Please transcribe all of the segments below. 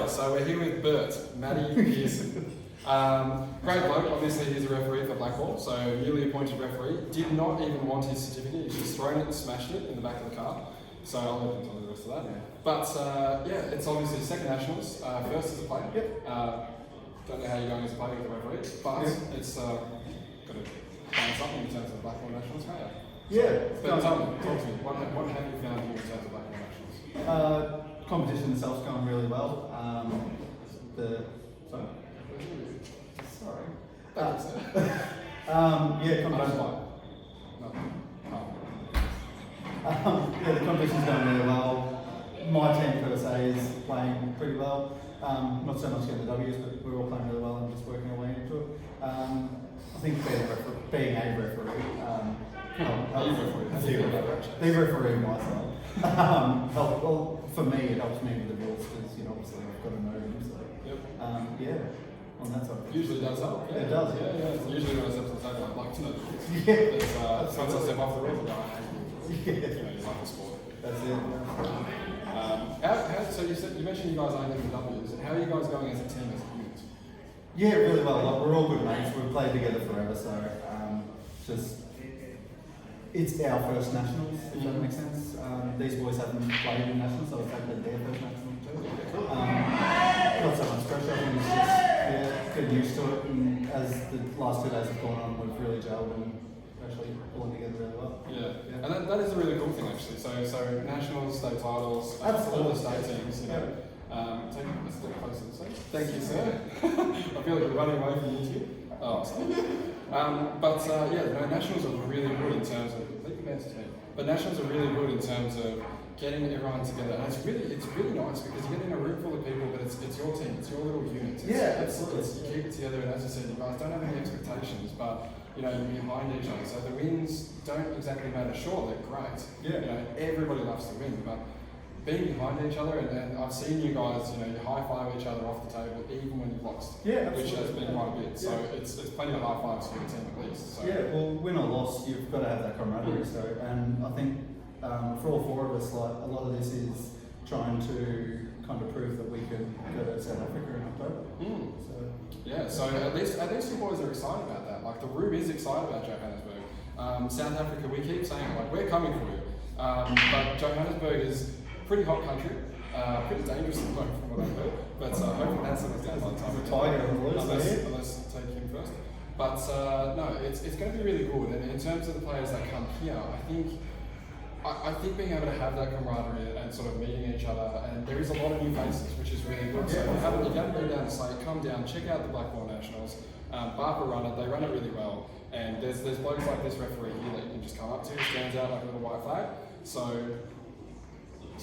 Alrighty, so we're here with Bert, Matty Pearson. Great bloke, obviously he's a referee for Blackball, so newly appointed referee. Did not even want his certificate, he's just thrown it and smashed it in the back of the car. So I'll let him tell you the rest of that. But yeah, it's obviously second nationals, first as a player. Yep. Don't know how you're going as a player with a referee, but it's got to find something in terms of Blackball Nationals, can't you? Yeah. But talk to me, what have you found here in terms of Blackball Nationals? Competition itself's going really well. Sorry. Yeah, competition. Yeah, the competition's going really well. My team per se is playing pretty well. Not so much getting the W's, but we're all playing really well and just working our way into it. I think being a referee, the referee myself, well, for me it helps me with the rules because obviously I've got to know them. So yeah, on that side. Usually does help. Yeah, it does. Yeah. Usually when I step to the table, I'd like to know the rules. Yeah. It's once I step off the rules, I hate rules. Yeah. You like the sport. That's it. So you mentioned you guys aren't getting the W's. How are you guys going as a team, as a unit? Yeah, really well. Like, we're all good mates. We've played together forever, so it's our first nationals, if that makes sense. These boys haven't played in nationals, so it's actually their first national too. Not so much pressure. I think it's just getting used to it. And as the last 2 days have gone on, we've really gelled and actually pulling together really well. Yeah. And that is a really cool thing actually. So nationals, state titles, all the state teams, take a step closer to see. Thank you, sir. I feel like we're running away from YouTube. Oh, sorry. Nationals are really good in terms of nationals are really good in terms of getting everyone together, and it's really nice because you get in a room full of people, but it's your team, it's your little unit. Absolutely. You keep it together, and as I said, you guys don't have any expectations, but you're behind each other. So the wins don't exactly matter. Sure, they're great. Yeah. Everybody loves to win, but being behind each other, and I've seen you guys, you high five each other off the table, even when you've lost. Yeah, absolutely. Which has been quite a bit. So it's plenty of high fives for your team at least. So. Yeah, well, win or loss, you've got to have that camaraderie. So, and I think for all four of us, like a lot of this is trying to kind of prove that we can go to South Africa in October. So at least you boys are excited about that. Like the room is excited about Johannesburg. South Africa, we keep saying like we're coming for you, but Johannesburg is pretty hot country, pretty dangerous at the moment from what I've heard, but hopefully that settles down by the time unless take him first. But no, it's going to be really good, and in terms of the players that come here, I think being able to have that camaraderie and sort of meeting each other, and there is a lot of new faces, which is really good. So if you haven't been down to Slate, come down, check out the Blackball Nationals. BAPA run it, they run it really well, and there's blokes like this referee here that you can just come up to, stands out like a little white flag. So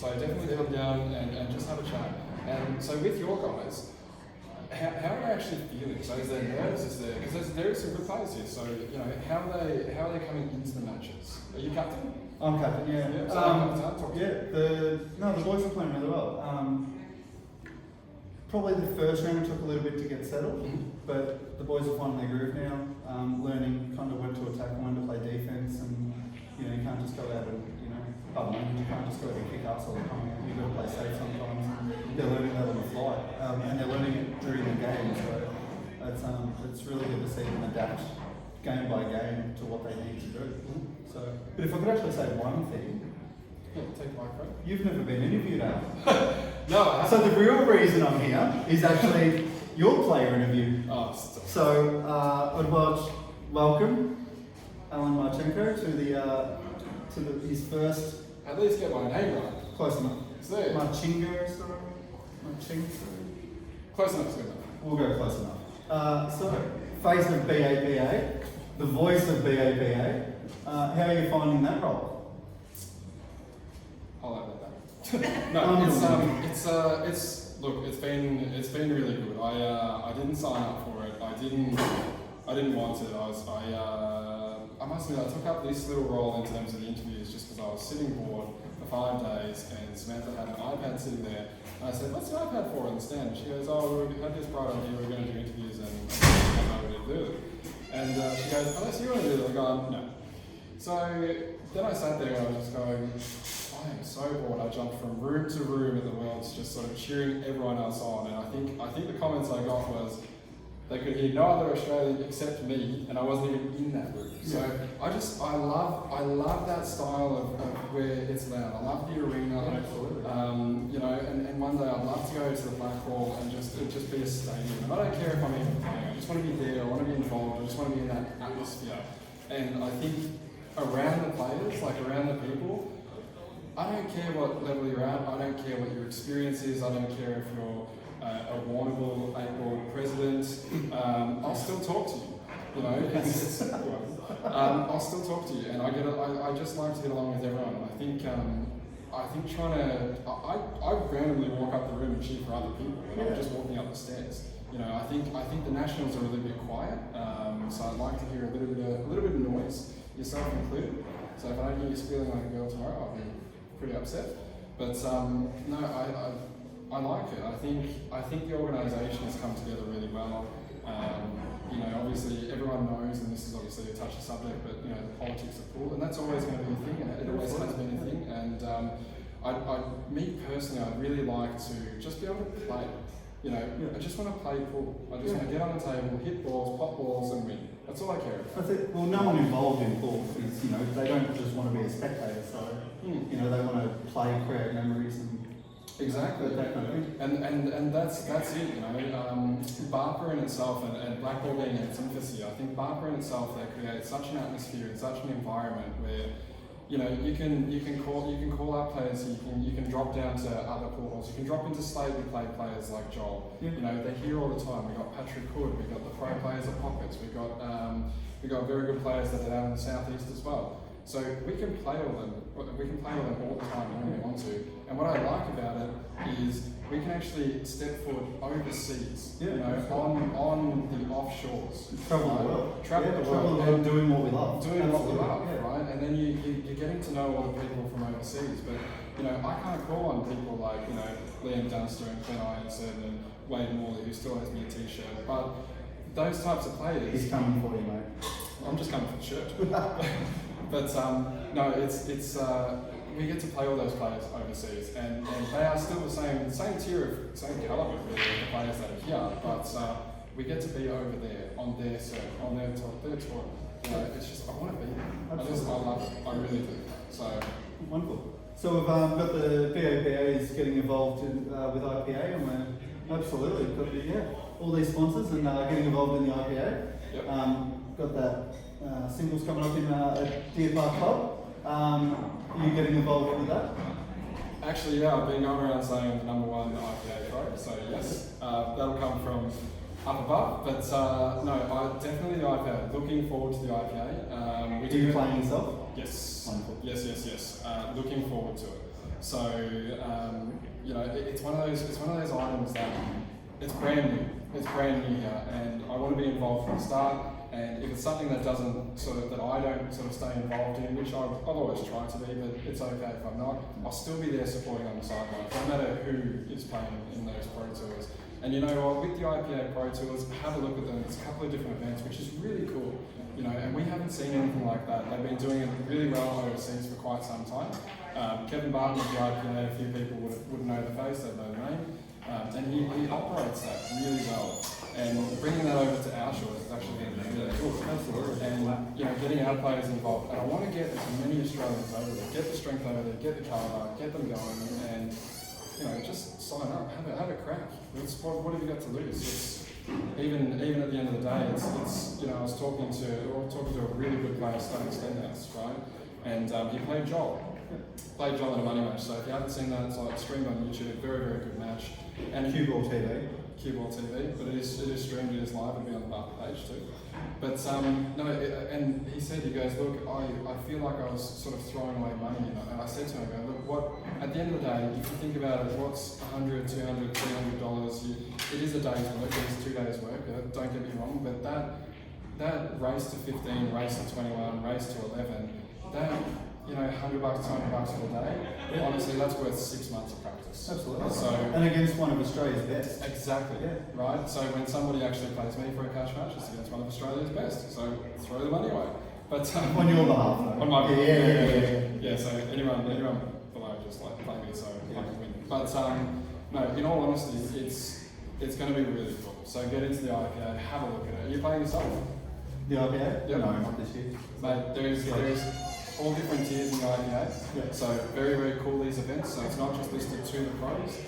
definitely come down and just have a chat. And so with your guys, how are they actually feeling? So is there nerves? Because there is some good players here. So how are they coming into the matches? Are you captain? I'm captain. Yeah. The boys are playing really well. Probably the first round took a little bit to get settled, but the boys are finding their groove now. Learning kind of when to attack, when to play defense, and you can't just go out and you can't just go out and kick ups all the time. You've got to play safe sometimes. They're learning that on the fly, and they're learning it during the game. So it's really good to see them adapt game by game to what they need to do. So, but if I could actually say one thing. Take my credit. You've never been interviewed, Al. No, I haven't. So the real reason I'm here is actually your player interview. Oh, stop. So I'd welcome Alan Marchingo to his first. At least get my name right. Close enough. Marchingo, Marchingo. Close enough, good enough. We'll go close enough. Face of BAPA, the voice of BAPA. How are you finding that role? I'll add that. No, it's been really good. I didn't sign up for it. I didn't want it. I must admit, I took up this little role in terms of the interviews just because I was sitting bored for 5 days, and Samantha had an iPad sitting there, and I said, "What's the iPad for?" on the stand. And she goes, "Oh, we had this bright idea. We're going to do interviews, and I don't know what to do." And she goes, "Unless you want to do it," I go, "No." So then I sat there and I was just going, I am so bored. I jumped from room to room at the Worlds, just sort of cheering everyone else on. And I think the comments I got was they could hear no other Australian except me, and I wasn't even in that room. So I love that style of where it's loud. I love the arena. You know, and one day I'd love to go to the Blackball and just be a stadium. And I don't care if I'm even playing. I just want to be there. I want to be involved. I just want to be in that atmosphere. And I think around the players, like around the people, I don't care what level you're at. I don't care what your experience is. I don't care if you're a Warrnambool, 8-ball president. I'll still talk to you. You know, I'll still talk to you, and I just like to get along with everyone. And I think trying to, I randomly walk up the room and cheer for other people when I'm just walking up the stairs. You know, I think the Nationals are a little bit quiet, so I'd like to hear a little bit of noise, yourself included. So if I don't hear you squealing like a girl tomorrow, I'll be pretty upset. But no, I like it. I think the organisation has come together really well. You know, obviously everyone knows, and this is obviously a touchy subject, but you know, the politics of pool, and that's always going to be a thing, and it always has been a thing. And me personally, I'd really like to just be able to play. You know, I just want to play pool. I just want to get on the table, hit balls, pop balls, and win. That's all I care about. I think, well, no one involved in pool is, you know, they don't just want to be a spectator, so, you know, they want to play, create memories, and exactly that kind of thing. And that's it, you know. BAPA in itself, and Blackball being in its infancy, I think BAPA in itself, they create such an atmosphere and such an environment where, you know, you can call up players, you can drop down to other pool halls, you can drop into Slade and play players like Joel. You know, they're here all the time. We got Patrick Hood, we got the pro players at Pockets, we got very good players that are down in the southeast as well. So we can play all them. We can play all them all the time when we want to. And what I like about it is we can actually step foot overseas. You know, on the offshores. Travel the world. Travel the world and doing what we love. Doing what we love, right? And then you're getting to know all the people from overseas. But you know, I can't call on people like, you know, Liam Dunster and Clint Ironson and Wade Morley, who still has me a t-shirt. But those types of players. He's coming for you, mate. I'm just coming for the shirt. But no, it's we get to play all those players overseas, and they are still the same tier of same caliber really, as the players that are here. But we get to be over there on their circuit, on their tour. You know, it's just I want to be there. I love it. I really do. So wonderful. So we've got the BAPAs getting involved with IPA, and we're absolutely got all these sponsors and getting involved in the IPA. Yep. Got that singles coming up in at Deer Park Club. Are you getting involved with that? Actually, yeah, I've been going around saying I'm the #1 IPA pro, so yes, that'll come from up above. But no, definitely the IPA. Looking forward to the IPA. Do you play yourself? Yes. Wonderful. Yes. Looking forward to it. So you know, it's one of those items that it's brand new. It's brand new here, and I want to be involved from the start. And if it's something that that I don't stay involved in, which I'll always try to be, but it's okay if I'm not, I'll still be there supporting on the sidelines, no matter who is playing in those pro tours. And you know what, with the IPA pro tours, have a look at them. It's a couple of different events, which is really cool. You know, and we haven't seen anything like that. They've been doing it really well overseas for quite some time. Kevin Barton of the IPA, a few people wouldn't know the face, they'd know the name. And he operates that really well. And bringing that over to our shores is actually going to be really cool. Absolutely. And you know, getting our players involved. And I want to get as many Australians over there, get the strength over there, get the caliber, get them going, and you know, just sign up, have a crack. What have you got to lose? It's, even at the end of the day, it's you know, I was talking to a really good player, Stone Stenhouse, right? And he played Joel. Played Joel in a money match. So if you haven't seen that, it's like streamed on YouTube. Very, very good match. And Cue-Ball TV. Cue-Ball TV, but it is streamed, it is live, it'll be on the BAPA page too. But and he said, he goes, look, I feel like I was sort of throwing away money, you know. And I said to him, I go, look, at the end of the day, if you think about it, what's $100, $200, $300? It is a day's work, it is 2 days' work. Don't get me wrong, but that race to 15, race to 21, race to 11, that, you know, $100, $200 for a day. Honestly, that's worth 6 months of practice. Absolutely. So, and against one of Australia's best. Exactly. Yeah. Right. So when somebody actually plays me for a cash match, it's against one of Australia's best. So throw the money away. But on your behalf, though. On my behalf. Yeah. Yeah. So anyone below. just like play me so I can win. But no, in all honesty, it's going to be really cool. So get into the IPA, have a look at it. Are you playing yourself? The IPA? Yep. No, not this year. Mate, there's all different tiers in the IPA. Yep. So very, very cool, these events. So it's not just listed to the pros.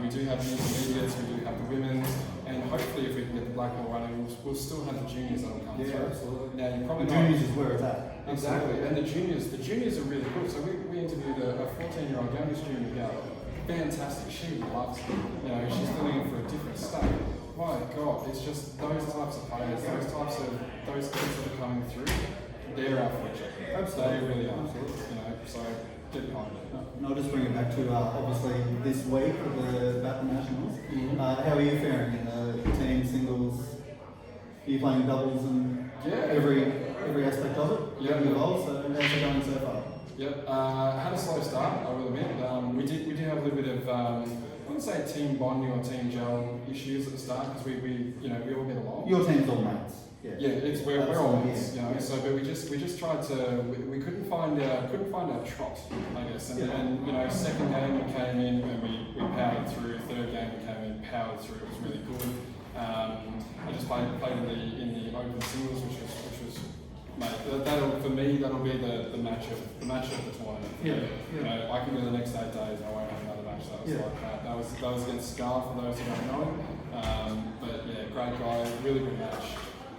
We do have the intermediates, we do have the women's, and hopefully if we can get the Blackball running, we'll still have the juniors that will come through. Absolutely. Now you probably The juniors is where it's at. Exactly, and the juniors are really cool. So we interviewed a 14-year-old youngest junior girl. Fantastic, she loves it. You know, she's filling in for a different state. My God, it's just those types of players, those kids that are coming through, they're our future. Absolutely. They really are. You know, so get behind it. And I'll just bring it back to obviously this week for the BAPA Nationals. How are you faring in the team, singles? Are you playing doubles and every aspect of it? Yeah. Involved, so how's it going so far? Yep. Had a slow start, I will admit. We did have a little bit of I wouldn't say team bonding or team gel issues at the start because we all get along. Your team's all mates. Yeah, it's we're all mates, you know. So, but we just tried to we couldn't find our trot, I guess. And you know, second game we came in and we powered through. Third game we came in, powered through. It was really good. I just played in the open singles, which was mate. For me that'll be the match of the tournament. Yeah. You know, I can go the next 8 days and I won't have another match. That was like that. That was against Scar for those who don't know him. But yeah, great guy, really good match.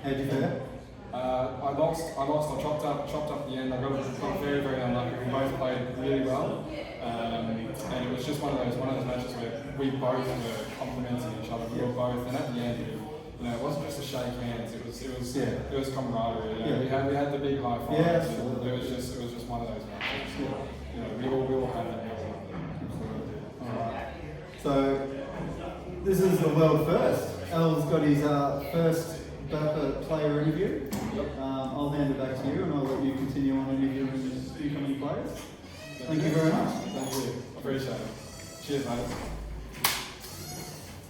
How'd you fare? I lost. I chopped up the end. I got very, very unlucky. We both played really well, and it was just one of those matches where we both were complimenting each other. We were both, and at the end, you know, it wasn't just a shake hands. It was camaraderie. You know, we had the big high five. Yeah, it was just one of those matches. You know, we all had that. Absolutely. All right. So this is the world first. El's got his first BAPA player interview. I'll hand it back to you and I'll let you continue on interviewing the incoming players. Thank you very much. Thank you. Appreciate it. Cheers, mate.